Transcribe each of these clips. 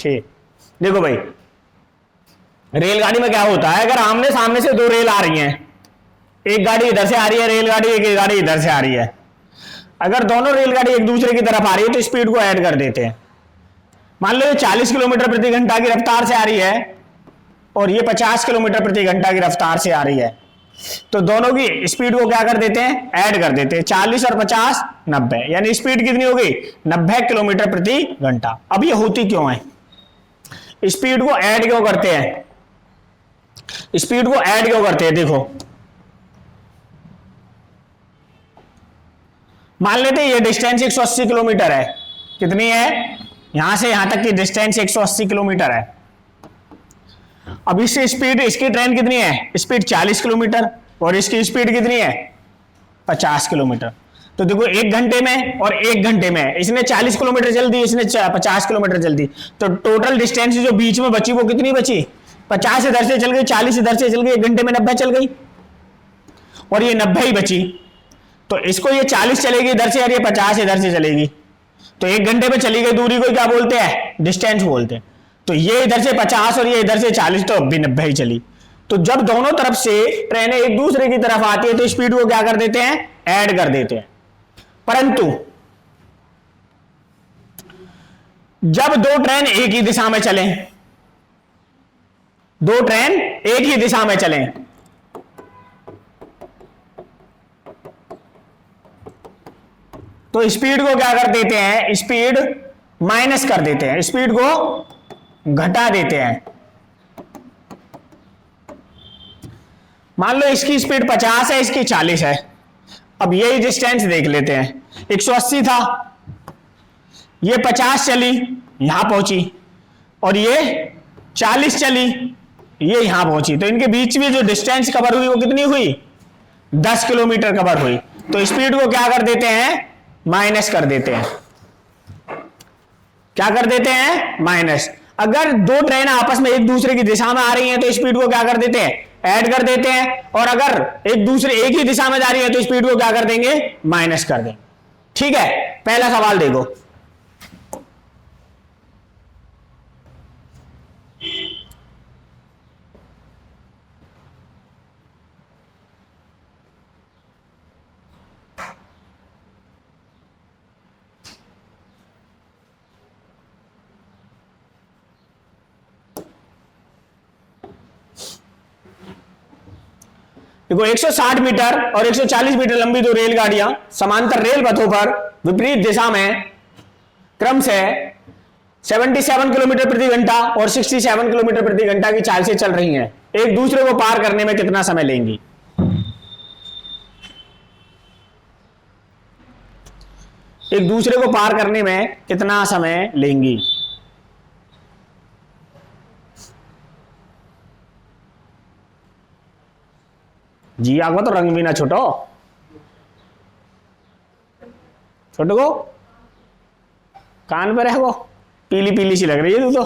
ठीक, देखो भाई रेलगाड़ी में क्या होता है, अगर आमने सामने से दो रेल आ रही हैं, एक गाड़ी इधर से आ रही है रेलगाड़ी, एक गाड़ी इधर से आ रही है, अगर दोनों रेलगाड़ी एक दूसरे की तरफ आ रही है तो स्पीड को ऐड कर देते हैं। मान लो ये 40 किलोमीटर प्रति घंटा की रफ्तार से आ रही है और ये 50 किलोमीटर प्रति घंटा की रफ्तार से आ रही है, तो दोनों की स्पीड को क्या कर देते हैं, ऐड कर देते हैं। 40 और 50 90, यानी स्पीड कितनी हो गई, 90 किलोमीटर प्रति घंटा। अब ये होती क्यों है, स्पीड को ऐड क्यों करते हैं, स्पीड को ऐड क्यों करते हैं, देखो मान लेते हैं ये डिस्टेंस 180 किलोमीटर है, कितनी है, यहां से यहां तक की डिस्टेंस 180 किलोमीटर है। अब इससे स्पीड, इसकी ट्रेन कितनी है, स्पीड 40 किलोमीटर और इसकी स्पीड कितनी है 50 किलोमीटर। तो देखो 1 घंटे में और 1 घंटे में इसने 40 किलोमीटर चल दी, इसने 50 किलोमीटर चल दी, तो टोटल डिस्टेंस जो बीच में बची वो कितनी बची, 50 इधर से चल गई, 40 इधर से चल गई, 1 घंटे में 90 चल गई और ये 90 ही बची। तो इसको ये 40 चलेगी इधर से और ये 50 इधर से चलेगी, तो 1 घंटे में चली गई दूरी को क्या बोलते हैं, डिस्टेंस बोलते हैं। तो ये इधर से 50 और ये इधर से 40, तो अब भी 90 ही चली। तो जब दोनों तरफ से ट्रेनें एक दूसरे की तरफ आती है तो स्पीड को क्या कर देते हैं, ऐड कर देते हैं। परंतु जब दो ट्रेन एक ही दिशा में चलें, दो ट्रेन एक ही दिशा में चलें, तो स्पीड को क्या कर देते हैं, स्पीड माइनस कर देते हैं, स्पीड को घटा देते हैं। मान लो इसकी स्पीड 50 है, इसकी 40 है। अब यही डिस्टेंस देख लेते हैं, 180 था, ये 50 चली यहां पहुंची और ये 40 चली ये यहां पहुंची, तो इनके बीच में जो डिस्टेंस कवर हुई वो कितनी हुई, 10 किलोमीटर कवर हुई। तो स्पीड को क्या कर देते हैं, माइनस कर देते हैं। क्या कर देते हैं, माइनस। अगर दो ट्रेन आपस में एक दूसरे की दिशा में आ रही हैं तो स्पीड को क्या कर देते हैं, ऐड कर देते हैं, और अगर एक ही दिशा में जा रही है तो स्पीड को क्या कर देंगे, माइनस कर देंगे। ठीक है, पहला सवाल देखो, देखो 160 मीटर और 140 मीटर लंबी दो रेलगाड़ियां समांतर रेल पथों पर विपरीत दिशा में क्रम से 77 किलोमीटर प्रति घंटा और 67 किलोमीटर प्रति घंटा की चाल से चल रही हैं, एक दूसरे को पार करने में कितना समय लेंगी। एक दूसरे को पार करने में कितना समय लेंगी। जी आगो तो रंग भी ना छोटो छोटो को कान पे रहो, पीली पीली सी लग रही है तू तो,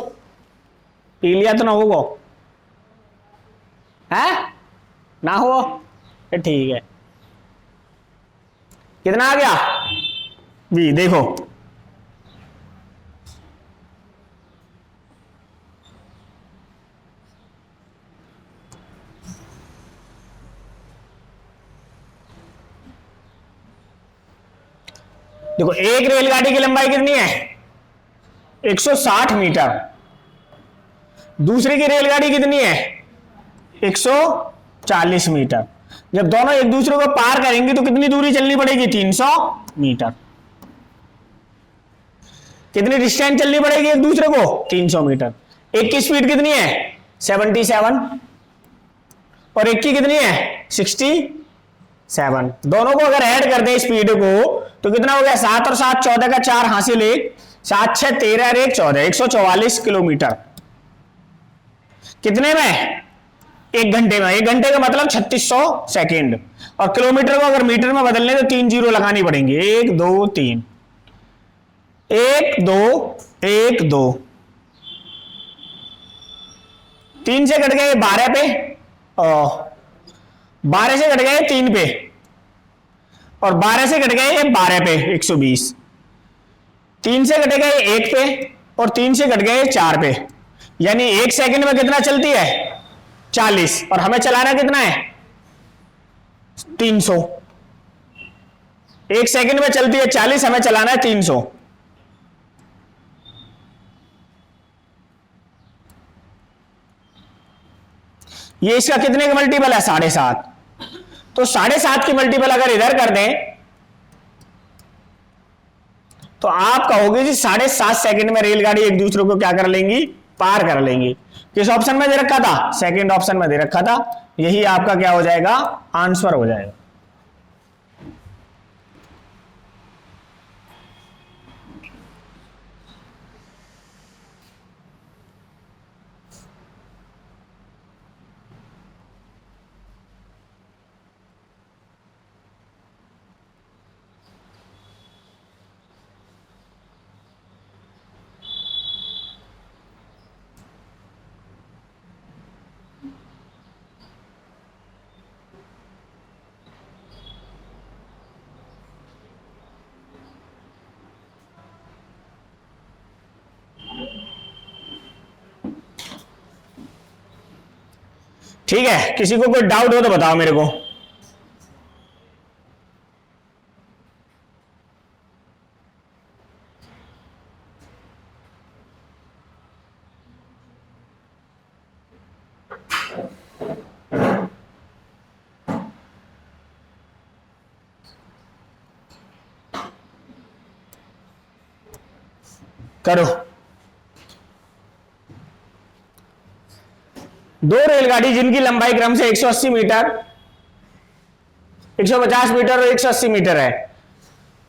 पीलिया तो ना होगो है ना हो, ठीक है। कितना आ गया जी, देखो देखो एक रेलगाड़ी की लंबाई कितनी है 160 मीटर, दूसरी की रेलगाड़ी कितनी है 140 मीटर। जब दोनों एक दूसरे को पार करेंगे तो कितनी दूरी चलनी पड़ेगी, 300 मीटर। कितनी डिस्टेंस चलनी पड़ेगी एक दूसरे को, 300 मीटर। एक की स्पीड कितनी है 77 और एक की कितनी है 67। दोनों को अगर ऐड कर दें स्पीड को तो कितना हो गया, 7 और 7 14 का 4 हासिल 1, 7 6 13 और 1 14, 144 किलोमीटर। कितने में, 1 घंटे में। 1 घंटे का मतलब 3600 सेकेंड, और किलोमीटर को अगर मीटर में बदलने तो 3 जीरो लगानी पड़ेंगी, 1 2 3, 1 2 1 2, 3 से कट गए 12 पे, और 12 से कट गए 3 पे, और 12 से कट गए 12 पे 120, 3 से कट गए 1 पे और 3 से घट गए 4 पे, यानी 1 सेकंड में कितना चलती है 40, और हमें चलाना कितना है 300। 1 सेकंड में चलती है 40, हमें चलाना है 300। ये इसका कितने का मल्टीपल है 7.5, तो 7.5 की मल्टीपल अगर इधर कर दें तो आप कहोगे जी 7.5 सेकंड में रेलगाड़ी एक दूसरे को क्या कर लेंगी, पार कर लेंगी। किस ऑप्शन में दे रखा था, सेकंड ऑप्शन में दे रखा था। यही आपका क्या हो जाएगा, आंसर हो जाएगा। ठीक है, किसी को कोई डाउट हो तो बताओ मेरे को। करो। दो रेलगाड़ी जिनकी लंबाई क्रम से 180 मीटर, 150 मीटर और 180 मीटर है,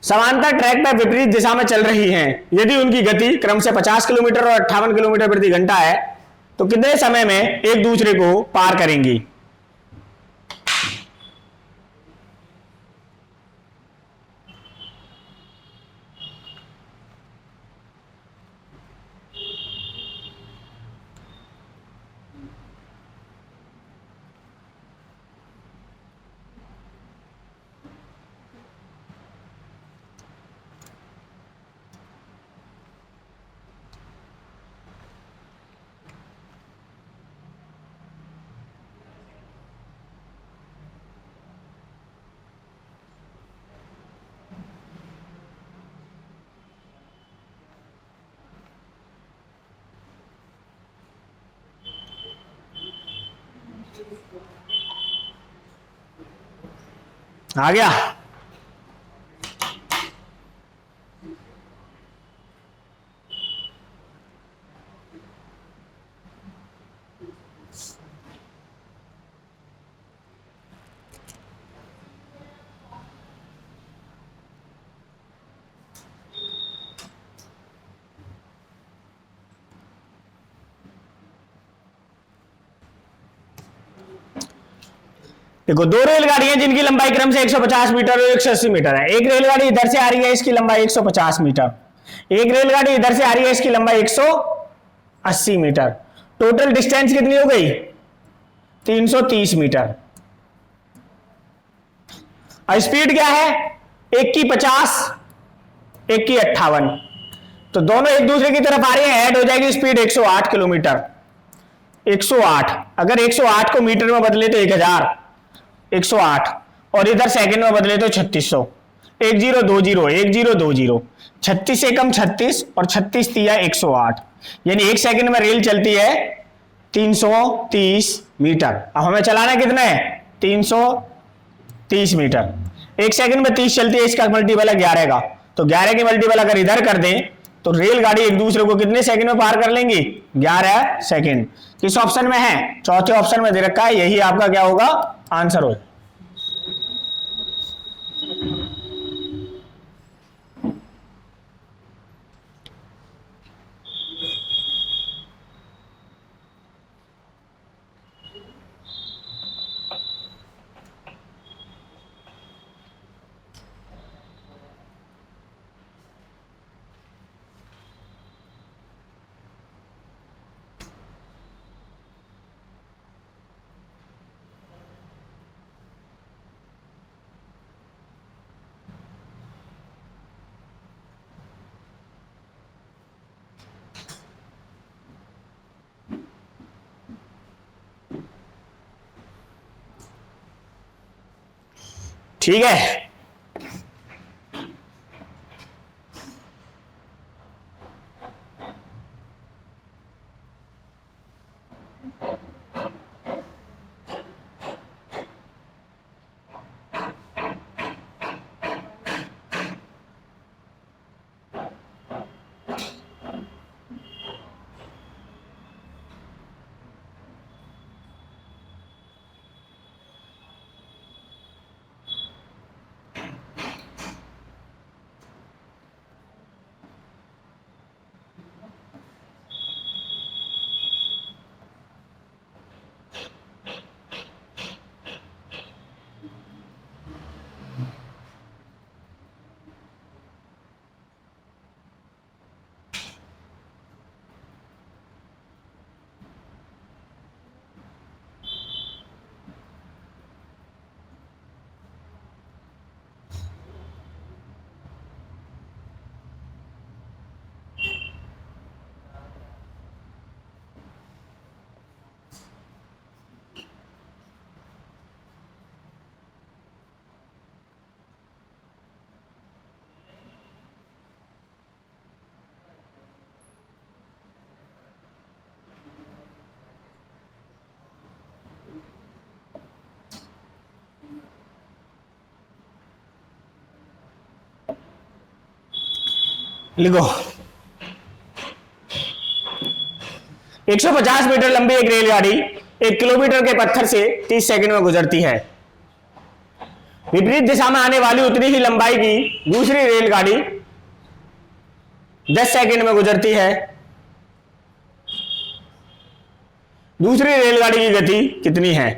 समांतर ट्रैक पर विपरीत दिशा में चल रही हैं। यदि उनकी गति क्रम से 50 किलोमीटर और 58 किलोमीटर प्रति घंटा है तो कितने समय में एक दूसरे को पार करेंगी। आ गया। देखो, दो रेलगाड़ियां जिनकी लंबाई क्रम से 150 मीटर और 180 मीटर है। एक रेलगाड़ी इधर से आ रही है, इसकी लंबाई 150 मीटर। एक रेलगाड़ी इधर से आ रही है, इसकी लंबाई 180 मीटर। टोटल डिस्टेंस कितनी हो गई 330 मीटर। स्पीड क्या है, एक की 50, एक की 58, तो दोनों एक दूसरे की तरफ आ रही है, ऐड हो जाएगी स्पीड 108 किलोमीटर। 108, अगर 108 को मीटर में बदले तो 1000, 108, और इधर सेकंड में बदले तो 3600। 1020, 1020, 36 एकम 36 और 36 तिया 108, यानी एक सेकंड में रेल चलती है 330 मीटर। अब हमें चलाना कितना है 330 मीटर। एक सेकंड में 30 चलती है, इसका मल्टीपल है 11 का, तो 11 की मल्टीपल अगर इधर कर दें तो रेलगाड़ी एक दूसरे को कितने सेकंड में पार कर लेंगी 11 सेकंड। किस ऑप्शन में है, चौथे ऑप्शन में दे रखा है, यही आपका क्या होगा आंसर हो। ठीक है। लिखो 150 मीटर लंबी एक रेलगाड़ी 1 किलोमीटर के पत्थर से 30 सेकंड में गुजरती है। विपरीत दिशा में आने वाली उतनी ही लंबाई की दूसरी रेलगाड़ी 10 सेकंड में गुजरती है। दूसरी रेलगाड़ी की गति कितनी है?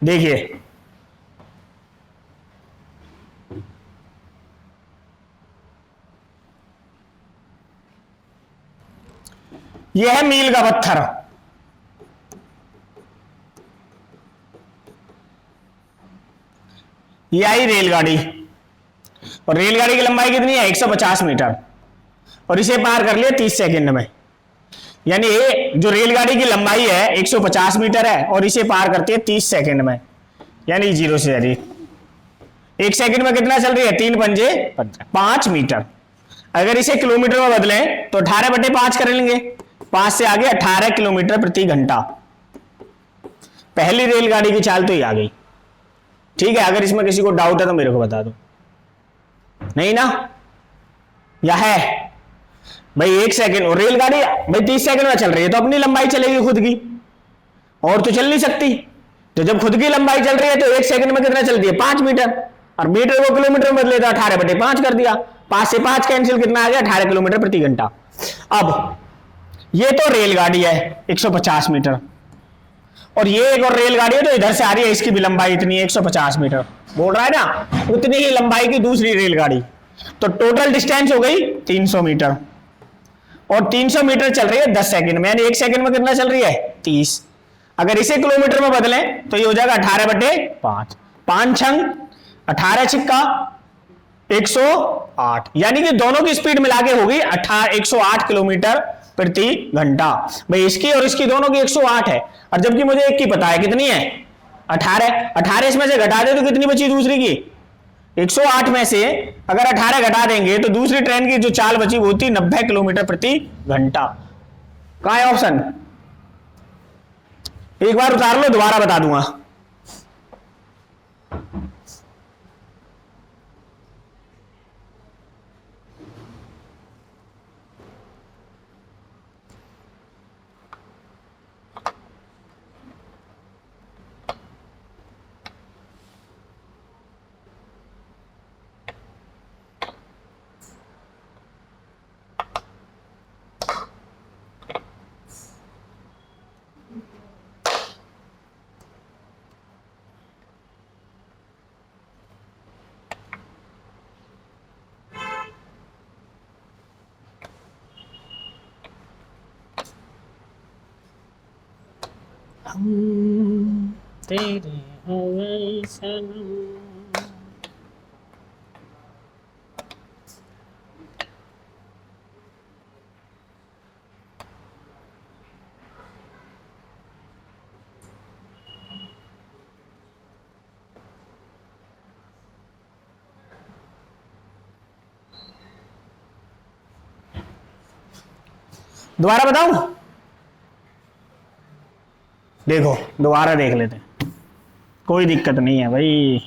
देखिए यह है मील का पत्थर, यह आई रेलगाड़ी, और रेलगाड़ी की लंबाई कितनी है? 150 मीटर, और इसे पार कर लिया 30 सेकंड में। यानी जो रेलगाड़ी की लंबाई है 150 मीटर है और इसे पार करती है 30 सेकंड में, यानी 0 से जारी। 1 सेकंड में कितना चल रही है? 3 पंजे 5 मीटर। अगर इसे किलोमीटर में बदलें तो 18/5 कर लेंगे, 5 से आगे 18 किलोमीटर प्रति घंटा। पहली रेलगाड़ी की चाल तो ही आ गई। ठीक है, अगर इसमें किसी को डाउट है तो मेरे को बता दो। नहीं ना? या है भाई 1 सेकंड, और रेलगाड़ी भाई 30 सेकंड में चल रही है तो अपनी लंबाई चलेगी खुद की, और तो चल नहीं सकती। तो जब खुद की लंबाई चल रही है तो 1 सेकंड में कितना चलती है? 5 मीटर, और मीटर को किलोमीटर में बदले तो 18/5 कर दिया। 5 से 5 कैंसिल, कितना आ गया? 18 किलोमीटर प्रति घंटा। अब ये तो रेलगाड़ी है 150 मीटर, और ये एक और रेलगाड़ी है तो इधर से आ रही है, इसकी भी लंबाई इतनी है 150 मीटर। बोल रहा है ना, उतनी ही लंबाई की दूसरी रेलगाड़ी। तो टोटल डिस्टेंस हो गई 300 मीटर, और 300 मीटर चल रही है 10 सेकंड में, यानी 1 सेकंड में कितना चल रही है? 30। अगर इसे किलोमीटर में बदलें तो ये हो जाएगा 18/5। 5 छंग 18 छिक्का 108, यानी कि दोनों की स्पीड मिला के होगी 108 किलोमीटर प्रति घंटा। भाई इसकी और इसकी दोनों की 108 है, और जबकि मुझे एक की पता है, कितनी है? 18 इसमें से घटा दे तो कितनी बची दूसरी की? 108 में से अगर 18 घटा देंगे तो दूसरी ट्रेन की जो चाल बची वो थी 90 किलोमीटर प्रति घंटा। कहां है ऑप्शन? एक बार उतार लो, दोबारा बता दूंगा। हम तेरे हुए सनम। दोबारा बताऊं? देखो दोबारा देख लेते हैं, कोई दिक्कत नहीं है भाई।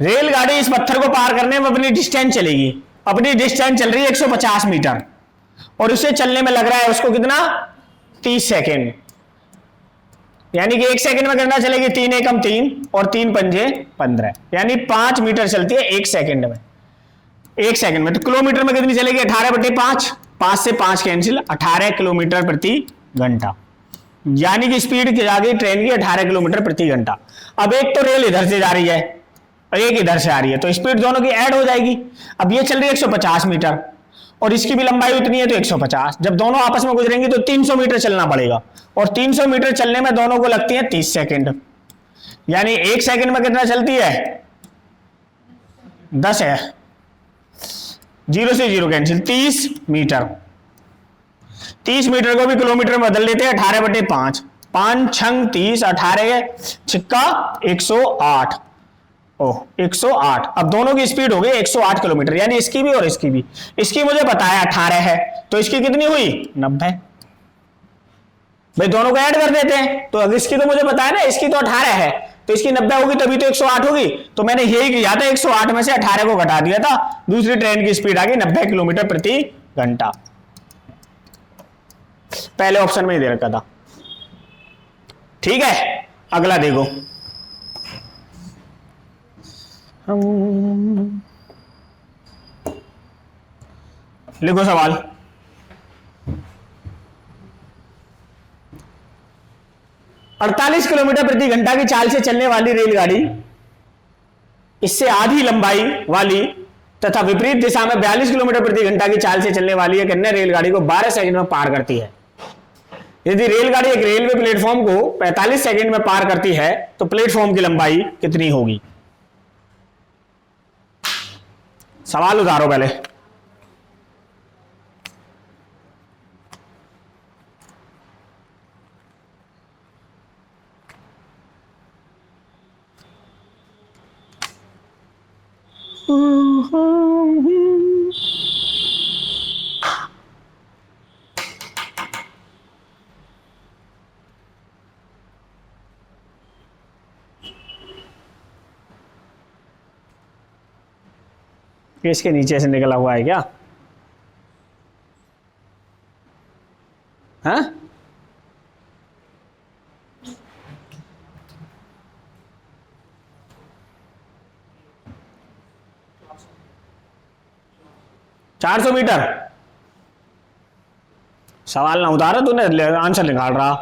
रेलगाड़ी इस पत्थर को पार करने में अपनी डिस्टेंस चलेगी। अपनी डिस्टेंस चल रही है 150 मीटर और उसे चलने में लग रहा है उसको कितना, 30 सेकेंड। यानी कि 1 सेकंड में कितना चलेगी, 3 एकम 3 और 3 पंजे 15, यानी 5 मीटर चलती है 1 सेकंड में। 1 सेकंड में तो किलोमीटर में कितनी चलेगी, 18/5। 5 से 5 कैंसिल, 18 किलोमीटर प्रति घंटा। यानी कि स्पीड आ गई ट्रेन की 18 किलोमीटर प्रति घंटा। अब एक तो रेल इधर से जा रही है और एक इधर से आ रही है, तो स्पीड दोनों की ऐड हो जाएगी। अब ये चल रही है 150 मीटर और इसकी भी लंबाई उतनी है तो 150। जब दोनों आपस में गुजरेंगी तो 300 मीटर चलना पड़ेगा और 300 मीटर चलने में दोनों को लगती है 30 सेकंड। यानी 1 सेकंड में कितना चलती है, 10 है, 0 से 0 कैंसिल, 30 मीटर। 30 मीटर को भी किलोमीटर में बदल लेते हैं, 18/5। 5 छंग 30, 18 छिक्का 108। ओह 108। अब दोनों की स्पीड हो गई 108 किलोमीटर, यानी इसकी भी और इसकी भी। इसकी मुझे पता है 18 है तो इसकी कितनी हुई, 90। भाई दोनों को ऐड कर देते हैं, तो अब इसकी तो मुझे पता है ना, इसकी तो 18 है तो इसकी 90 होगी तभी तो 108 होगी। तो मैंने यही किया था, 108 में से 18 को घटा दिया था। दूसरी ट्रेन की स्पीड आ गई 90 किलोमीटर प्रति घंटा। पहले ऑप्शन में ही दे रखा था। ठीक है, अगला देखो। लिखो सवाल। अड़तालीस किलोमीटर प्रति घंटा की चाल से चलने वाली रेलगाड़ी इससे आधी लंबाई वाली तथा विपरीत दिशा में 42 किलोमीटर प्रति घंटा की चाल से चलने वाली एक अन्य रेलगाड़ी को 12 सेकंड में पार करती है। यदि रेलगाड़ी एक रेलवे प्लेटफॉर्म को 45 सेकंड में पार करती है तो प्लेटफॉर्म की लंबाई कितनी होगी। सवाल उतारो पहले। इसके नीचे से निकला हुआ है क्या? हाँ, चार 400 मीटर। सवाल ना उतारा तूने, आंसर निकाल रहा।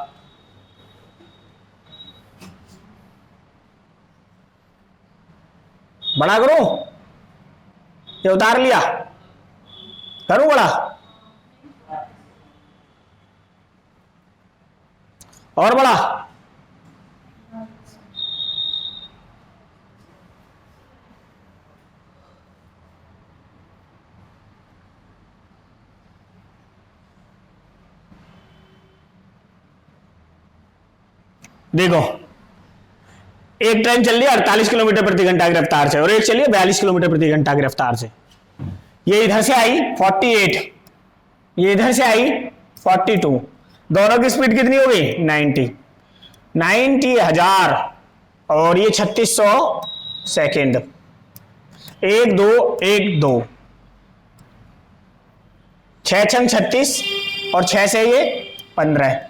बड़ा करो, ये उतार लिया, करूं बड़ा और बड़ा। देखो एक ट्रेन चल रही है 48 किलोमीटर प्रति घंटा की रफ्तार से और एक चलिए 42 किलोमीटर प्रति घंटा की रफ्तार से। ये इधर से आई 48, ये इधर से आई 42। दोनों की स्पीड कितनी हो गई, 90,000 और ये 3600 सेकेंड। 1 2 1 2, 6 छंग 36 और 6 से ये 15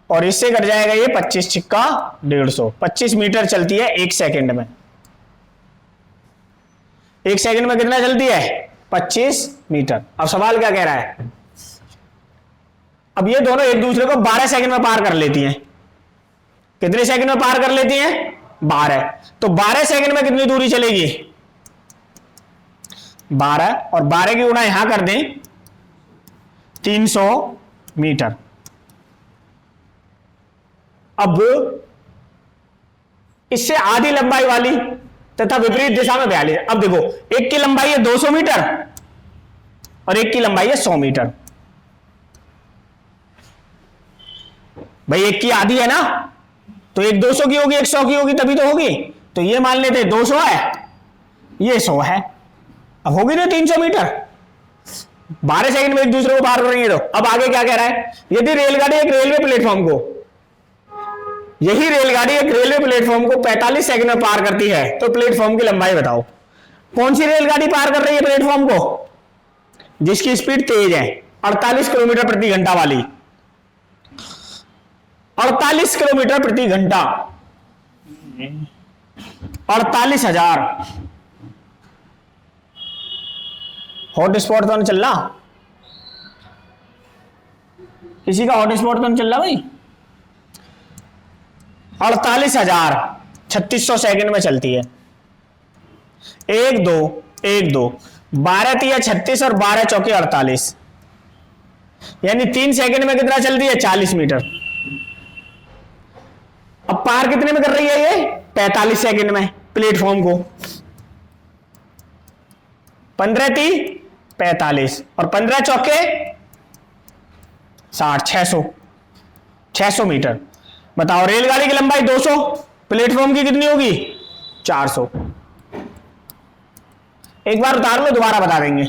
और इससे कट जाएगा ये 25 छिक्का 150। 25 मीटर चलती है 1 सेकेंड में। 1 सेकेंड में कितना चलती है, 25 मीटर। अब सवाल क्या कह रहा है, अब ये दोनों एक दूसरे को 12 सेकंड में पार कर लेती हैं। कितने सेकंड में पार कर लेती हैं, 12। तो 12 सेकंड में कितनी दूरी चलेगी, 12 और 12 की गुणा यहां कर दें 300 मीटर। अब इससे आधी लंबाई वाली तथा विपरीत दिशा में 42। अब देखो, एक की लंबाई है 200 मीटर और एक की लंबाई है 100 मीटर। भाई एक की आधी है ना, तो एक 200 की होगी, एक 100 की होगी, तभी तो होगी। तो ये मान लेते 200 है, ये 100 है। अब होगी ना 300 मीटर। 12 सेकंड में एक दूसरे को पार कर रही है। तो अब आगे क्या कह रहा है, यदि रेलगाड़ी एक रेलवे प्लेटफॉर्म को, यही रेलगाड़ी एक रेलवे प्लेटफॉर्म को 45 सेकंड में पार करती है, तो प्लेटफॉर्म की लंबाई बताओ। कौन सी रेलगाड़ी पार कर रही है प्लेटफॉर्म को? जिसकी स्पीड तेज है, 48 किलोमीटर प्रति घंटा वाली। 48 किलोमीटर प्रति घंटा, 48,000। हॉट स्पॉट तो नहीं चल रहा, किसी का हॉट स्पॉट तो नहीं चल रहा भाई। 48,000 3600 सेकंड में चलती है। 1 2 1 2 12 3 36 और 12 चौके 48, यानी 3 सेकंड में कितना चलती है? 40 मीटर। अब पार कितने में कर रही है ये? 45 सेकंड में प्लेटफॉर्म को। 15 3 45 और 15 चौके 60, 600 मीटर। बताओ, रेलगाड़ी की लंबाई 200, प्लेटफॉर्म की कितनी होगी? 400। एक बार उतार लो, दोबारा बता देंगे।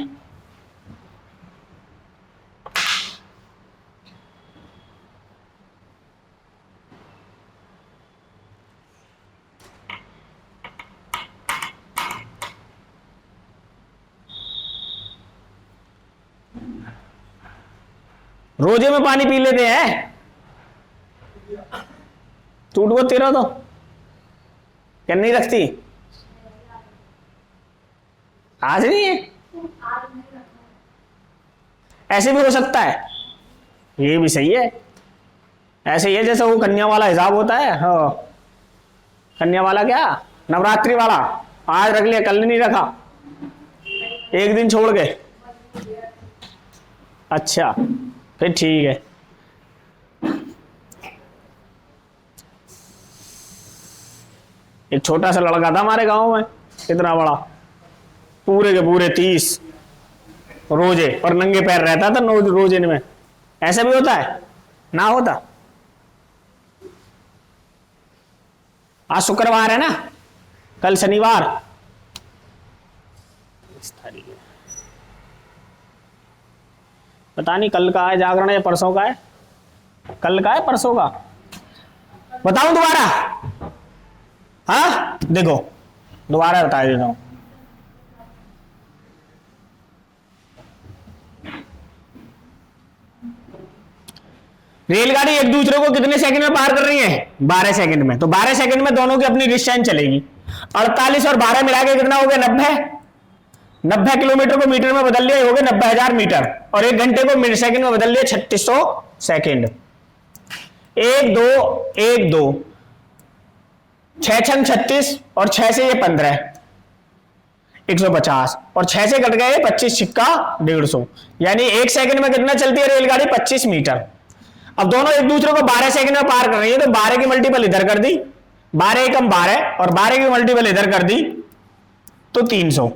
रोजे में पानी पी लेते हैं, टूट गो तेरा तो क्या नहीं रखती? आज नहीं है, ऐसे भी हो सकता है, ये भी सही है। ऐसे ही है जैसे वो कन्या वाला हिसाब होता है। हाँ, कन्या वाला क्या, नवरात्रि वाला, आज रख लिया कल नहीं रखा, एक दिन छोड़ के। अच्छा, फिर ठीक है। एक छोटा सा लड़का था हमारे गांव में, इतना बड़ा, पूरे के पूरे 30 रोजे और नंगे पैर रहता था रोजे में। ऐसा भी होता है ना? होता। आज शुक्रवार है ना, कल शनिवार। पता नहीं कल का है जागरण या परसों का है। कल का है परसों का, बताऊं दोबारा? हाँ देखो, दोबारा बता देता हूं। रेलगाड़ी एक दूसरे को कितने सेकंड में पार कर रही है? 12 सेकंड में। तो 12 सेकंड में दोनों की अपनी डिस्टेंस चलेगी। 48 और 12 मिला के कितना हो गया? 90 किलोमीटर को मीटर में बदल लिया, हो गया 90,000 मीटर। और 1 घंटे को मिनट सेकंड में बदल लिया 3600 सेकंड। 1 2 1 2 6 छंग 36 और 6 से ये 15 150 और 6 से कट गए 25 छिक्का 150, यानी 1 सेकंड में कितना चलती है रेलगाड़ी? 25 मीटर। अब दोनों एक दूसरे को 12 सेकंड में पार कर रही है, तो 12 की मल्टीपल इधर कर दी, 12 एकम 12 और 12 की मल्टीपल इधर कर दी तो 300।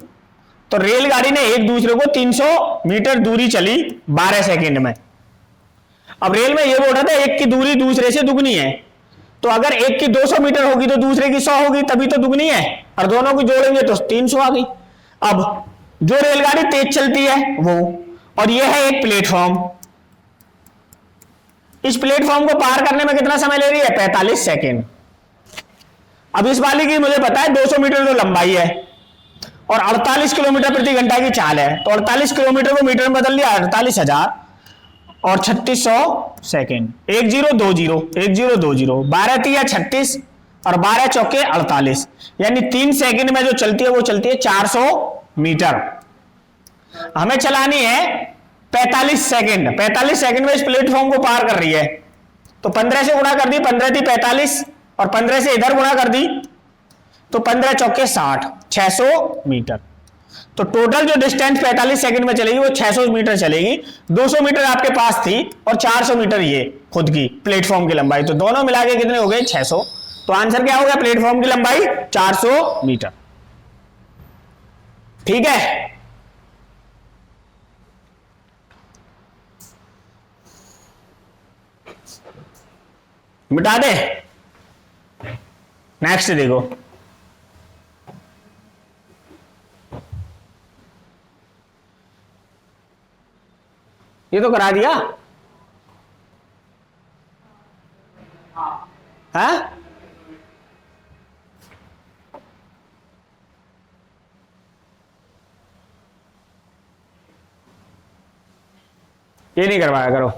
तो रेलगाड़ी ने एक दूसरे को 300 मीटर दूरी चली 12 सेकंड में। अब रेल में यह बोल रहा था एक की दूरी दूसरे से दुगनी है, तो अगर एक की 200 मीटर होगी तो दूसरे की 100 होगी, तभी तो दुगनी है, और दोनों को जोड़ेंगे तो 300 आ गई। अब जो रेलगाड़ी तेज चलती है वो, और यह है एक प्लेटफॉर्म। इस प्लेटफॉर्म को पार करने में कितना समय ले रही है? 45 सेकंड। अब इस वाली की मुझे पता है 200 मीटर तो लंबाई है और 48 किलोमीटर प्रति घंटा की चाल है, तो 48 किलोमीटर को मीटर में बदल लिया 48,000 और 3600 सेकेंड। 1020 1020 12 3 36 और 12 चौके 48, यानी 3 सेकंड में जो चलती है वो चलती है 400 मीटर। हमें चलानी है 45 सेकंड। 45 सेकंड में इस प्लेटफॉर्म को पार कर रही है, तो 15 से गुणा कर दी, 15 थी 45 और 15 से इधर गुणा कर दी तो 15 चौके 60, 600 मीटर। तो टोटल जो डिस्टेंस 45 सेकंड में चलेगी वो 600 मीटर चलेगी। 200 मीटर आपके पास थी और 400 मीटर ये खुद की प्लेटफॉर्म की लंबाई, तो दोनों मिला के कितने हो गए 600। तो आंसर क्या हो गया, प्लेटफॉर्म की लंबाई 400 मीटर। ठीक है, मिटा दे। नेक्स्ट देखो, ये तो करा दिया। हाँ, ये नहीं करवाया करो।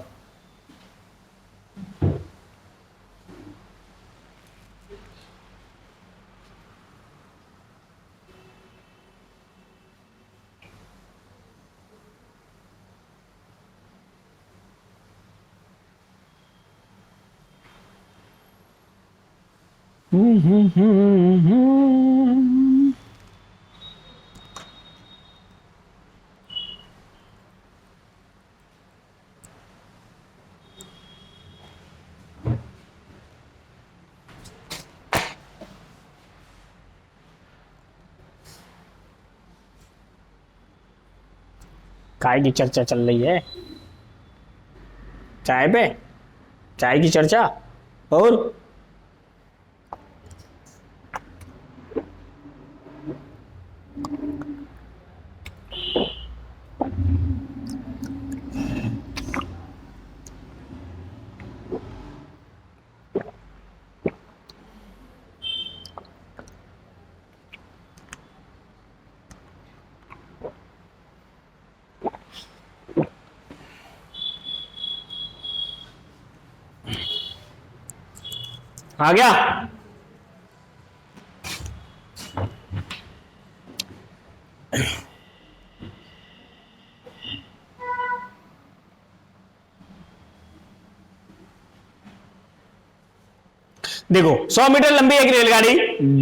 काय की चर्चा चल रही है, चाय पे, चाय की चर्चा। और आ गया। देखो 100 मीटर लंबी एक रेलगाड़ी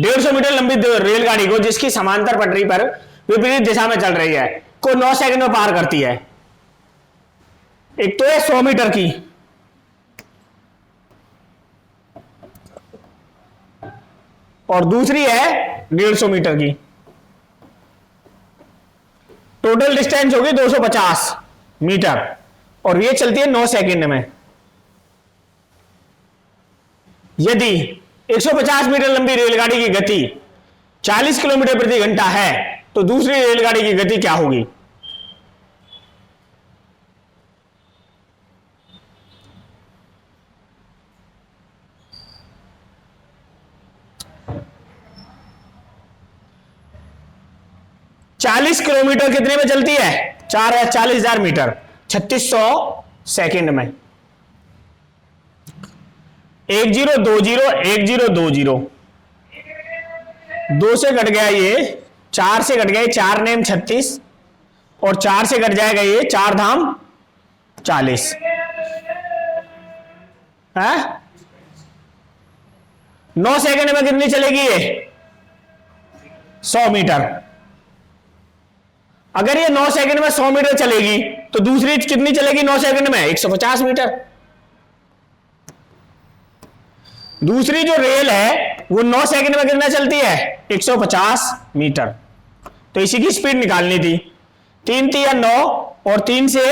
150 मीटर लंबी रेलगाड़ी को जिसकी समांतर पटरी पर विपरीत दिशा में चल रही है को 9 सेकंड में पार करती है। एक तो है 100 मीटर की, और दूसरी है 150 मीटर की। टोटल डिस्टेंस होगी 250 मीटर और ये चलती है 9 सेकंड में। यदि 150 मीटर लंबी रेलगाड़ी की गति 40 किलोमीटर प्रति घंटा है तो दूसरी रेलगाड़ी की गति क्या होगी? चालीस किलोमीटर कितने में चलती है? 40,000 मीटर 3600 सेकंड में। 1020 1020 2 से कट गया ये, 4 से कट गया, 4 नेम 36 और 4 से कट जाएगा ये, 4 धाम 40 है। 9 सेकंड में कितनी चलेगी ये? 100 मीटर। अगर ये 9 सेकंड में 100 मीटर चलेगी तो दूसरी कितनी चलेगी 9 सेकंड में? 150 मीटर। दूसरी जो रेल है वो 9 सेकंड में कितना चलती है? 150 मीटर। तो इसी की स्पीड निकालनी थी। 3 3 9 और 3 से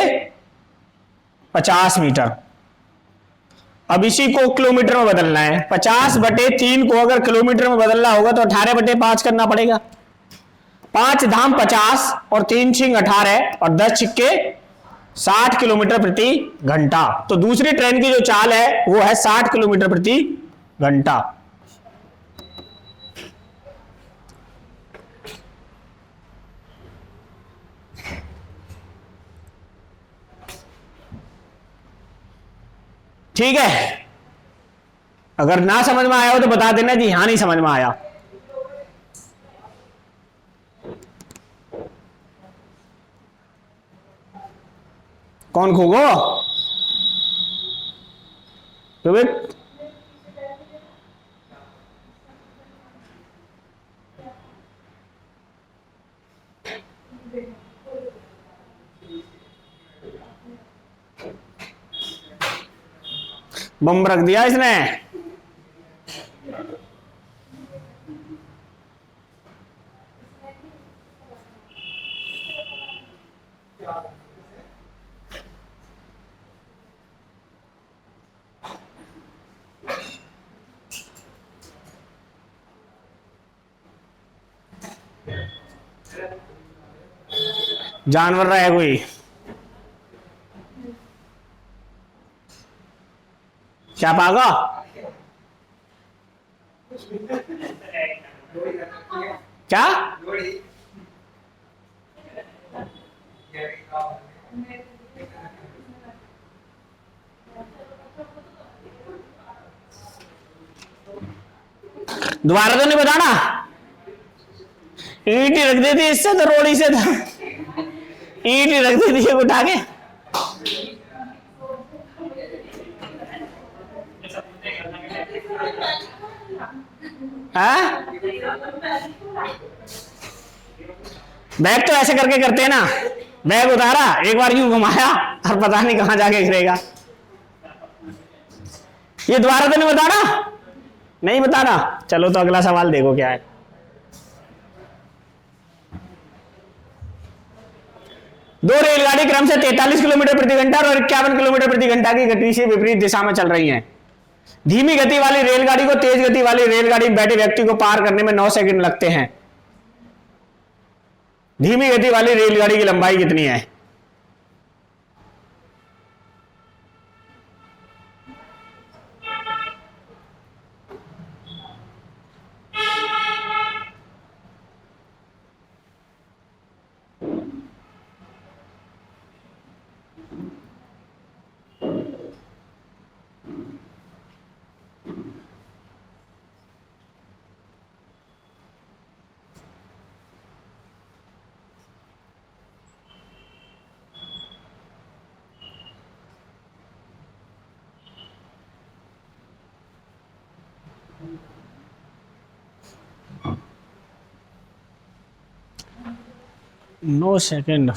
50 मीटर। अब इसी को किलोमीटर में बदलना है। 50/3 को अगर किलोमीटर में बदलना होगा तो 18/5 करना पड़ेगा। 5 धाम 50 और 3 छिंग 18 और 10 छिक्के 60 किलोमीटर प्रति घंटा। तो दूसरी ट्रेन की जो चाल है वो है 60 किलोमीटर प्रति घंटा। ठीक है, अगर ना समझ में आया हो तो बता देना कि यहां नहीं समझ में आया। कौन खोगो? रोहित, बम रख दिया इसने। जानवर रहा है कोई? क्या पागा? क्या? दोबारा तो नहीं बताना। ईंट ही रख देती इससे तो, रोड़ी से तो ईंट ही रख देती है उठा के। हाँ, बैग तो ऐसे करके करते हैं ना, बैग उतारा एक बार यूं घुमाया और पता नहीं कहां जाके गिरेगा। ये दोबारा तो नहीं बताना, नहीं बताना। चलो तो अगला सवाल देखो क्या है। दो रेलगाड़ी क्रम से 43 किलोमीटर प्रति घंटा और 51 किलोमीटर प्रति घंटा की गति से विपरीत दिशा में चल रही हैं। धीमी गति वाली रेलगाड़ी को तेज गति वाली रेलगाड़ी में बैठे व्यक्ति को पार करने में 9 सेकंड लगते हैं। धीमी गति वाली रेलगाड़ी की लंबाई कितनी है? नो सेकंड।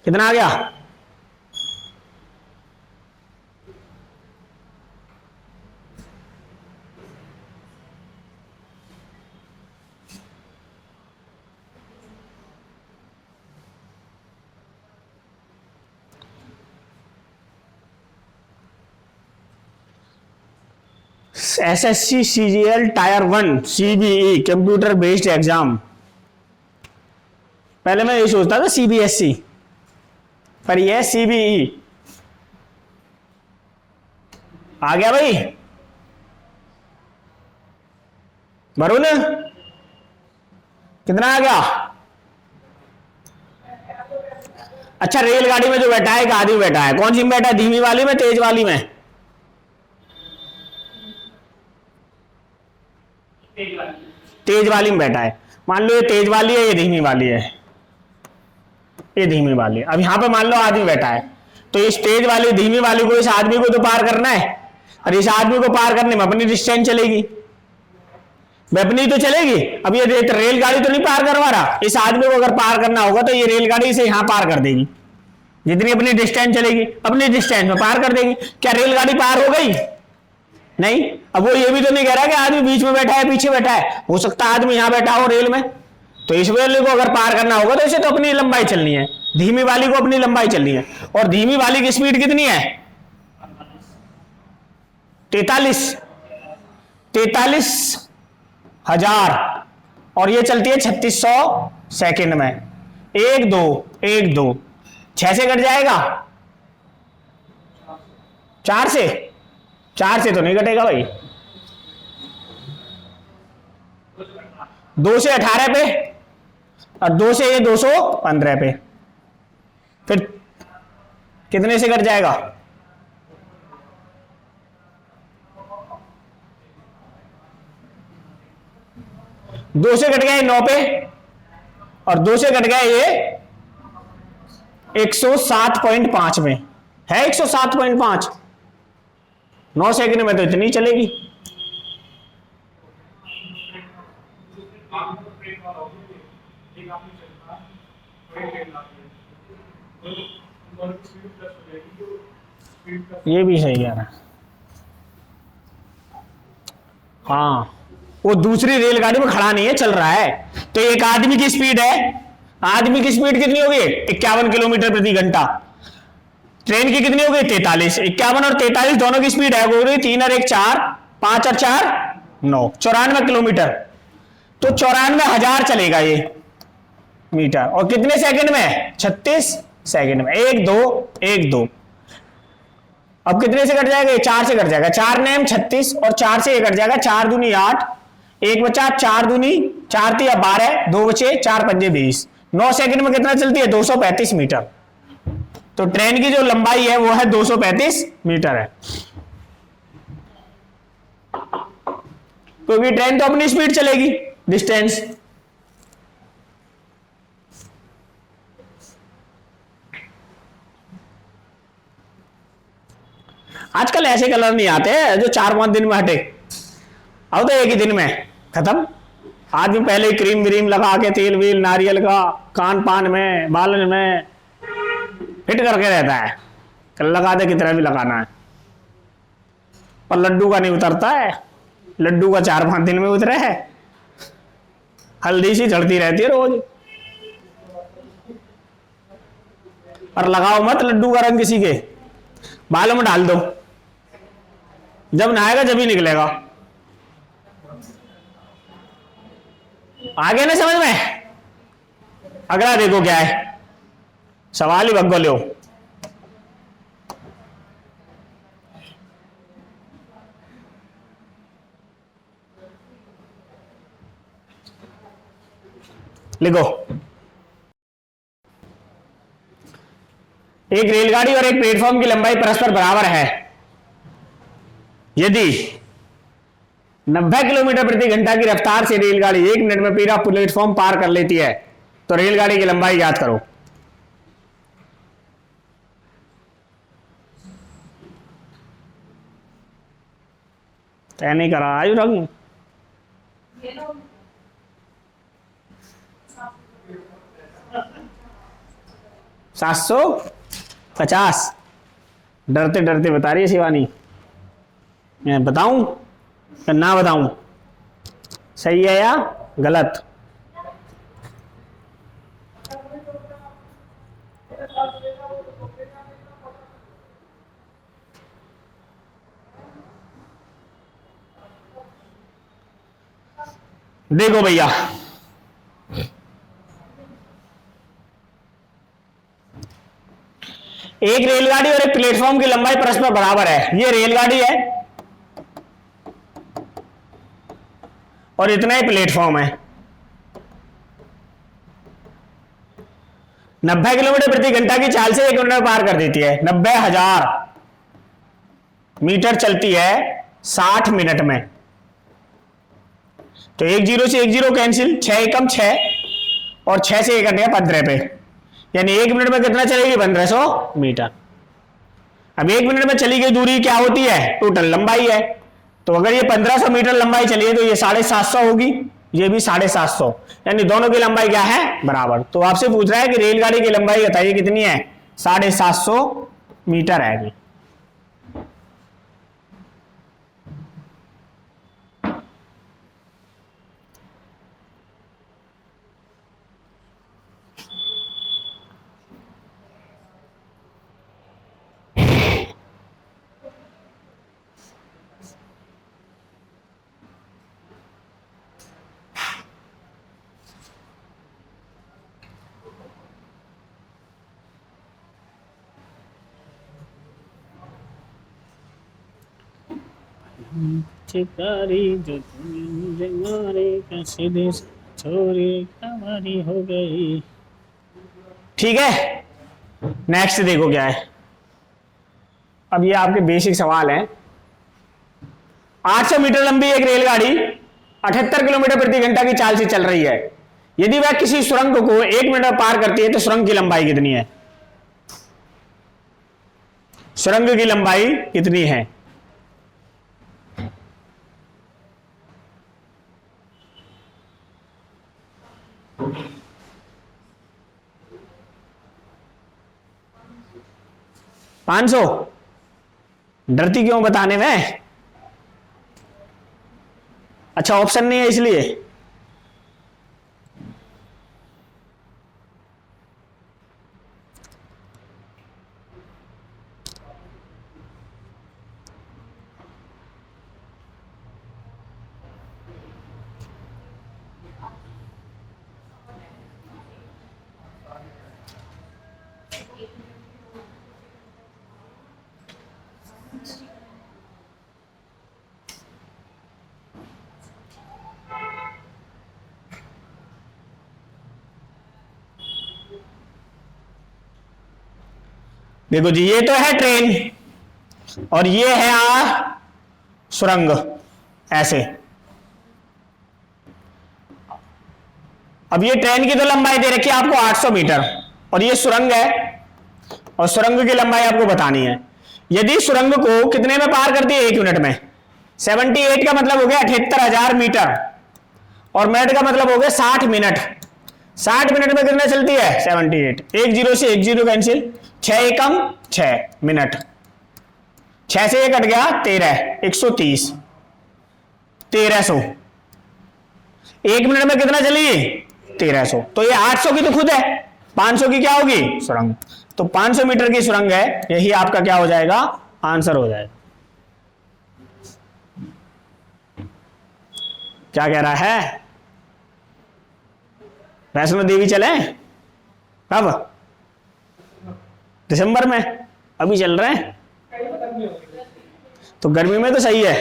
कितना आ गया? SSC CGL tier 1 CBE computer based exam. पहले मैं ये सोचता था सीबीएसई, पर यह सीबीई आ गया भाई। वरुण कितना आ गया? अच्छा, रेलगाड़ी में जो बैठा है एक आदमी बैठा है, कौन सी में बैठा है? धीमी वाली में, तेज वाली में? तेज वाली में बैठा है। मान लो ये तेज वाली है, ये धीमी वाली है, ये धीमी वाली है। अब यहां पे मान लो आदमी बैठा है, तो इस तेज वाली धीमी वाली को, इस आदमी को तो पार करना है, और इस आदमी को पार करने में अपनी डिस्टेंस चलेगी, अपनी तो चलेगी। अब ये रेलगाड़ी तो नहीं पार करवा रहा, इस आदमी को अगर पार करना होगा तो ये रेलगाड़ी इसे यहां पार कर देगी, जितनी अपनी डिस्टेंस चलेगी अपनी डिस्टेंस में पार कर देगी। क्या रेलगाड़ी पार हो गई? नहीं। अब वो ये भी तो नहीं कह रहा कि आदमी बीच में बैठा है पीछे बैठा है, हो सकता है आदमी यहां बैठा हो रेल में, तो इस रेल को अगर पार करना होगा तो इसे तो अपनी लंबाई चलनी है, धीमी वाली को अपनी लंबाई चलनी है। और धीमी वाली की स्पीड कितनी है? 43,000 और ये चलती है 3600 सेकंड में। एक दो, एक दो, 6 से कट जाएगा, 4 से, 4 से तो नहीं कटेगा भाई, 2 से 18 पे, और 2 से ये 215 पे, फिर कितने से कट जाएगा? 2 से कट गया ये 9 पे, और 2 से कट गया ये 107.5 में, है 107.5, 9 सेकंड में तो इतनी चलेगी। ये भी सही है ना, हाँ, वो दूसरी रेलगाड़ी में खड़ा नहीं है, चल रहा है। तो एक आदमी की स्पीड है, आदमी की स्पीड कितनी होगी? 51 किलोमीटर प्रति घंटा। ट्रेन की कितनी होगी? 43। 51 और 43 दोनों की स्पीड है, वो 3 और 1 4, 5 और 4 9, 94 किलोमीटर। तो 94,000 चलेगा ये मीटर, और कितने सेकंड में? 36 सेकंड में। 1 2 1 2। अब कितने से कट जाएगा? 4 से कट जाएगा, 4 नेम 36, और 4 से ये कट जाएगा, 4 दूनी 8, 1 बचा, 4 दूनी 4 तिया 12, 2 बचे, 4 पंजे 20। 9 सेकंड में कितना चलती है? 235 मीटर। तो ट्रेन की जो लंबाई है वो है 235 मीटर है, क्योंकि ट्रेन तो अपनी स्पीड चलेगी, डिस्टेंस। आजकल ऐसे कलर नहीं आते हैं जो 4-5 दिन में हटे, अब तो एक ही दिन में खत्म। आदमी पहले ही क्रीम व्रीम लगा के, तेल वील नारियल का कान पान में बालन में फिट करके रहता है, लगा दे कितना भी लगाना है। पर लड्डू का नहीं उतरता है, लड्डू का 4-5 दिन में उतरे है, हल्दी सी चढ़ती रहती है रोज। और लगाओ मत लड्डू का रंग किसी के, बालों में डाल दो, जब नहाएगा जब ही निकलेगा। आगे ना समझ में? अगला देखो क्या है, सवाल ही भगो लो। लिखो, एक रेलगाड़ी और एक प्लेटफॉर्म की लंबाई परस्पर बराबर है यदि 90 किलोमीटर प्रति घंटा की रफ्तार से रेलगाड़ी 1 मिनट में पूरा प्लेटफॉर्म पार कर लेती है, तो रेलगाड़ी की लंबाई याद करो। तय नहीं करा आयु रंग, 750। डरते डरते बता रही है शिवानी, मैं बताऊं या ना बताऊं? सही है या गलत? देखो भैया, एक रेलगाड़ी और एक प्लेटफॉर्म की लंबाई परस्पर बराबर है। ये रेलगाड़ी है और इतना ही प्लेटफॉर्म है। 90 किलोमीटर प्रति घंटा की चाल से 1 मिनट में पार कर देती है। 90,000 मीटर चलती है 60 मिनट में। तो 1 0 से 1 0 कैंसिल, 6 एकम 6, और 6 से 1 कटेगा 15 पे, यानी 1 मिनट में कितना चलेगी? 1500 मीटर। अब 1 मिनट में चली गई दूरी क्या होती है? टोटल लंबाई है। तो अगर ये 1500 मीटर लंबाई चली है तो ये 750 होगी, ये भी 750, यानी दोनों की लंबाई क्या है? बराबर। तो आपसे पूछ रहा है कि रेलगाड़ी की लंबाई बताइए कितनी है? 750 मीटर है। चिकारी जो तूने मुझे मारे कैसे देश छोरी कमारी हो गई। ठीक है, नेक्स्ट देखो क्या है। अब ये आपके बेसिक सवाल हैं। 800 मीटर लंबी एक रेलगाड़ी 78 किलोमीटर प्रति घंटा की चाल से चल रही है। यदि वह किसी सुरंग को 1 मिनट में पार करती है तो सुरंग की लंबाई कितनी है? सुरंग की लंबाई कितनी है? पांच सौ। डरती क्यों बताने में? अच्छा, ऑप्शन नहीं है इसलिए। देखो जी, ये तो है ट्रेन और ये है सुरंग, ऐसे। अब ये ट्रेन की तो लंबाई दे रखी है आपको 800 मीटर और ये सुरंग है और सुरंग की लंबाई आपको बतानी है। यदि सुरंग को कितने में पार करती है? 1 मिनट में। 78 का मतलब हो गया 78,000 मीटर और मिनट का मतलब हो गया 60 मिनट। 60 मिनट में कितना चलती है? 78। एक जीरो से एक जीरो कैंसिल, 6 एकम 6 मिनट, 6 से 1 कट गया 13, 130, 1300। 1 मिनट में कितना चली? 1300। तो ये 800 की तो खुद है, 500 की क्या होगी? सुरंग। तो 500 मीटर की सुरंग है, यही आपका क्या हो जाएगा? आंसर हो जाएगा। क्या कह रहा है? वैष्णो देवी चले? कब? दिसंबर में? अभी चल रहे हैं तो गर्मी में तो सही है।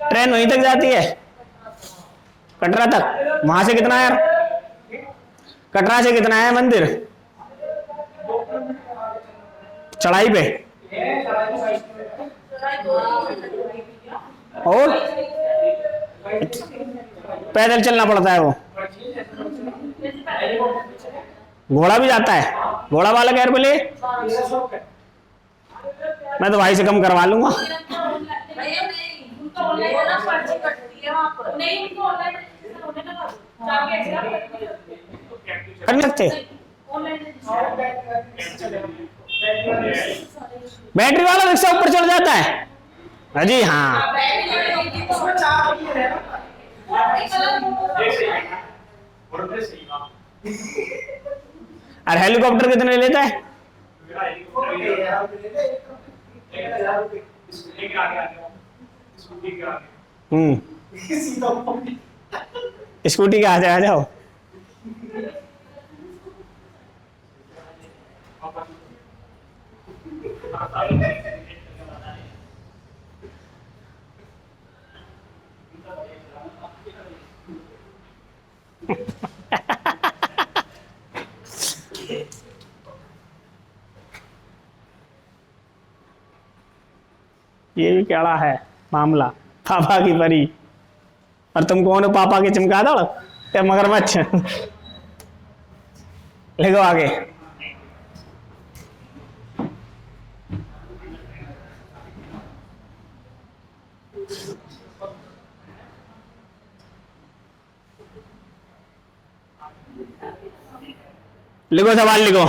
ट्रेन वहीं तक जाती है, कटरा तक। वहां से कितना है यार? कटरा से कितना है मंदिर? चढ़ाई पे? और पैदल चलना पड़ता है वो? घोड़ा भी जाता है? घोड़ा वाला कह बोले मैं तो भाई से कम करवा लूंगा। कर सकते? बैटरी वाला रिक्शा ऊपर चढ़ जाता है? जी हाँ। और हेलीकॉप्टर कितने लेता है? स्कूटी का आ जाओ। ये भी क्या है मामला? पापा की परी और तुम कौन हो? पापा की चमगादड़ या मगरमच्छ? लिखो आगे। लिखो सवाल लिखो।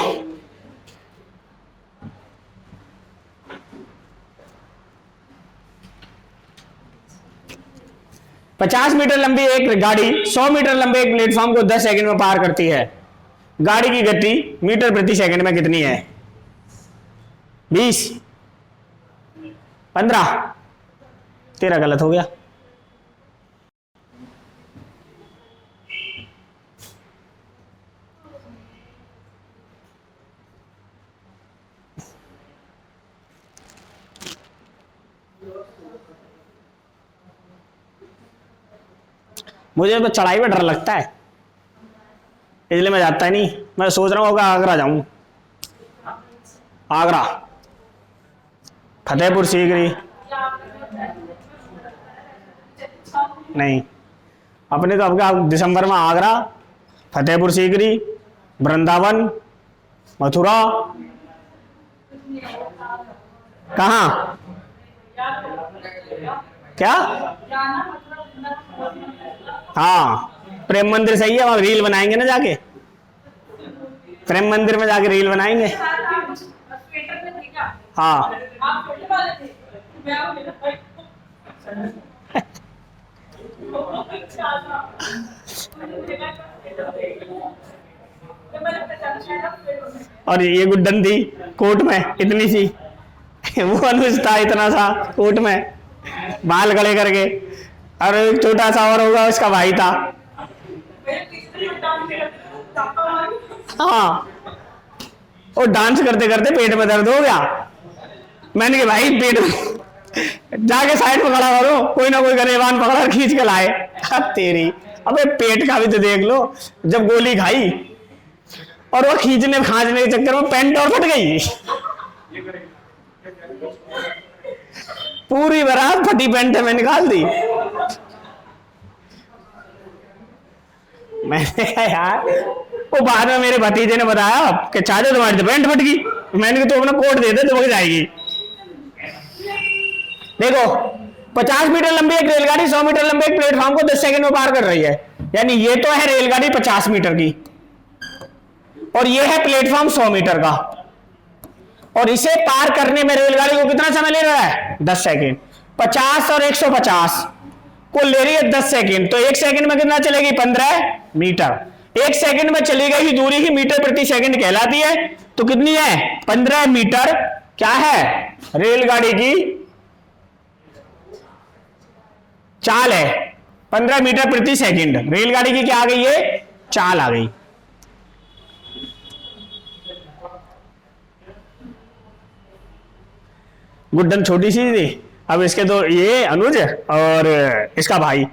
पचास मीटर लंबी एक गाड़ी 100 मीटर लंबे एक प्लेटफॉर्म को 10 सेकंड में पार करती है। गाड़ी की गति मीटर प्रति सेकंड में कितनी है? 20, 15? तेरा गलत हो गया। मुझे तो चढ़ाई में डर लगता है, इसलिए मैं जाता ही नहीं। मैं सोच रहा हूँ कि आगरा जाऊं, आगरा, फतेहपुर सीकरी नहीं, अपने तो अब दिसंबर में आगरा, फतेहपुर सीकरी, वृंदावन, मथुरा, कहाँ क्या? हाँ प्रेम मंदिर सही है, वहां रील बनाएंगे ना जाके, प्रेम मंदिर में जाके रील बनाएंगे। हाँ और ये गुड्डन थी कोट में इतनी सी, वो अनुज था इतना सा कोट में, बाल गड़े करके, और एक छोटा सा और होगा उसका भाई था। हाँ और डांस करते करते पेट में दर्द हो गया। मैंने कहा भाई पेट में जाके साइड में खड़ा करो, कोई ना कोई गरेबान पकड़ा खींच के लाए। अब तेरी, अबे पेट का भी तो देख लो, जब गोली खाई और वो खींचने खांचने के चक्कर में पैंट और फट गई, पूरी बारात फटी पैंट में निकाल दी। मैंने कहा यार, वो बाद में मेरे भतीजे ने बताया कि चाचा तुम्हारी तो पैंट फट गई। मैंने कहा तो अपना कोट दे दे तो जाएगी। देखो 50 मीटर लंबी एक रेलगाड़ी 100 मीटर लंबे एक प्लेटफॉर्म को 10 सेकंड में पार कर रही है, यानी ये तो है रेलगाड़ी 50 मीटर की और ये है प्लेटफॉर्म 100 मीटर का, और इसे पार करने में रेलगाड़ी को कितना समय ले रहा है? 10 सेकंड। 50 और 150 को ले रही है 10 सेकंड, तो 1 सेकंड में कितना चलेगी? 15 मीटर। 1 सेकंड में चली गई दूरी ही मीटर प्रति सेकंड कहलाती है, तो कितनी है? 15 मीटर। क्या है? रेलगाड़ी की चाल है 15 मीटर प्रति सेकंड। रेलगाड़ी की क्या आ गई है? चाल आ गई। गुड्डन छोटी सी थी, अब इसके तो ये अनुज और इसका भाई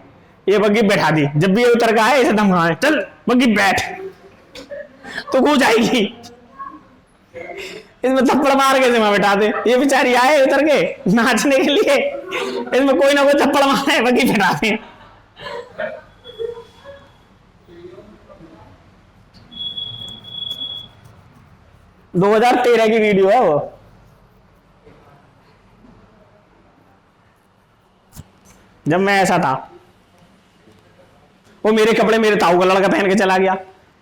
ये बग्गी बैठा दी, जब भी ये उतर का है इसे धमकाए, चल बग्गी बैठ, तो कूद जाएगी। इसमें थप्पड़ मार के मैं बैठा दे, ये बेचारी आए उतर के नाचने के लिए, इसमें कोई ना कोई थप्पड़ मारे बग्गी बैठा दे। दो 2013 की वीडियो है वो। जब मैं ऐसा था, वो मेरे कपड़े मेरे ताऊ का लड़का पहन के चला गया,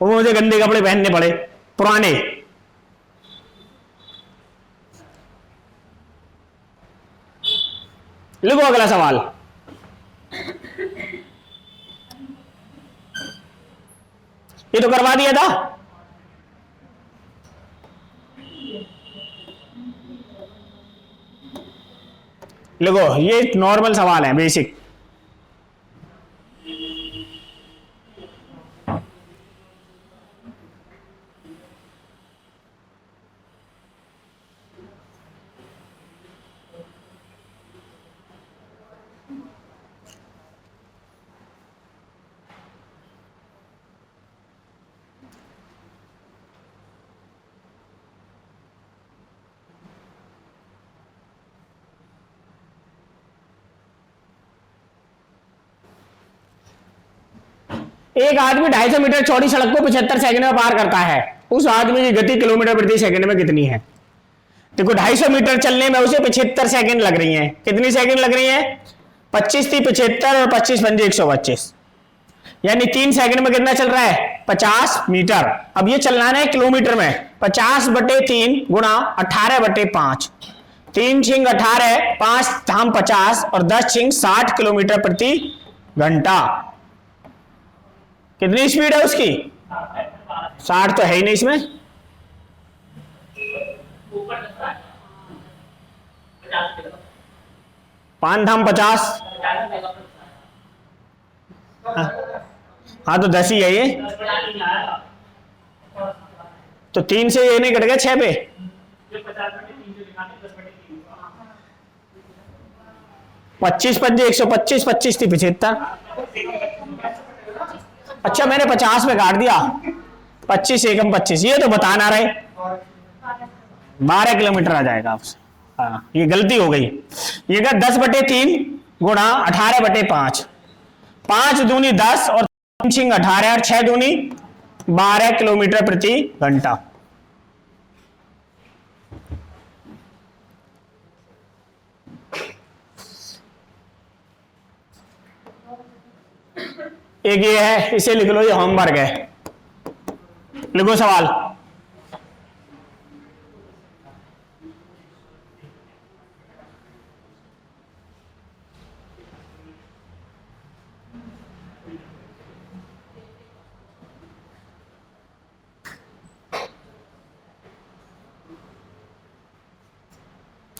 वो मुझे गंदे कपड़े पहनने पड़े पुराने। लिखो अगला सवाल। ये तो करवा दिया था। लिखो, ये नॉर्मल सवाल है, बेसिक। एक आदमी 250 मीटर चौड़ी सड़क को 75 सेकंड में पार करता है, उस आदमी की गति किलोमीटर प्रति सेकंड में कितनी है? देखो 250 मीटर चलने में उसे 75 सेकंड लग रही हैं। कितनी सेकंड लग रही हैं? 25 थी 75 और 25 पंजे 125, यानी 3 सेकंड में कितना चल रहा है? 50 मीटर। अब ये चलना है किलोमीटर में, 50/3 गुणा 18/5, 3 छिंग 18, 5 धाम 50 और 10 छिंग 60 किलोमीटर प्रति घंटा। कितनी स्पीड है उसकी? 60 तो है ही नहीं इसमें। 5 धाम 50, हाँ तो 10 ही है ये, तो 3 से ये नहीं कट गया 6 पे। 25 पंजे 125, 25 थी 75। अच्छा मैंने 50 में काट दिया, 25 एकम 25, ये तो बता ना रहे, 12 किलोमीटर आ जाएगा आपसे। हाँ ये गलती हो गई, ये 10/3 गुणा 18/5, 5 दूनी 10 और 3 छिंग 18 और 6 दूनी 12 किलोमीटर प्रति घंटा। एक ये है, इसे लिख लो, ये होमवर्क है, लिखो सवाल।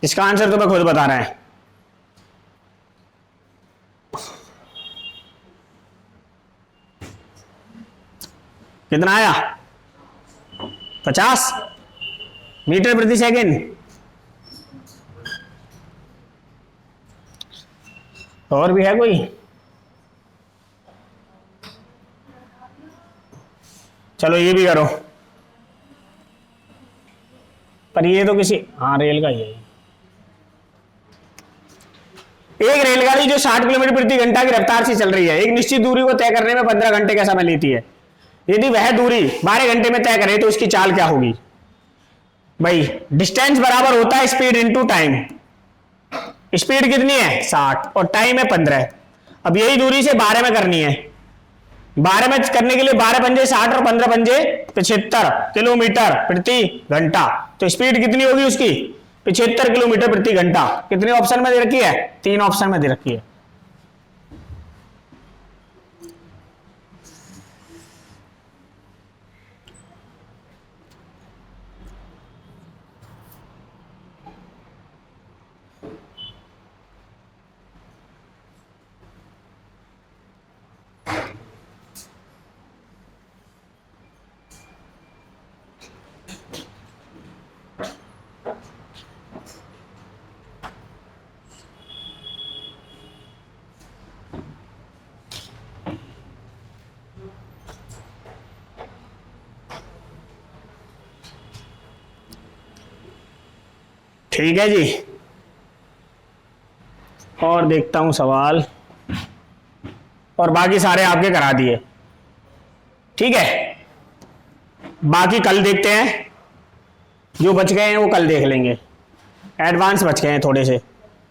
इसका आंसर तुम्हें खुद बताना है। कितना आया? 50 मीटर प्रति सेकंड। और भी है कोई? चलो ये भी करो, पर ये तो किसी, हाँ रेल का ही है। एक रेलगाड़ी जो 60 किलोमीटर प्रति घंटा की रफ्तार से चल रही है, एक निश्चित दूरी को तय करने में 15 घंटे का समय लेती है। यदि वह दूरी 12 घंटे में तय करे तो उसकी चाल क्या होगी? भाई डिस्टेंस बराबर होता है स्पीड इनटू टाइम। स्पीड कितनी है? 60 और टाइम है 15। अब यही दूरी से 12 में करनी है, 12 में करने के लिए 12 पंजे 60 और 15 पंजे 75 किलोमीटर प्रति घंटा। तो स्पीड कितनी होगी उसकी? 75 किलोमीटर प्रति घंटा। कितने ऑप्शन में दे रखी है? 3 ऑप्शन में दे रखी है। ठीक है जी, और देखता हूं सवाल, और बाकी सारे आपके करा दिए। ठीक है, बाकी कल देखते हैं, जो बच गए हैं वो कल देख लेंगे, एडवांस बच गए हैं थोड़े से।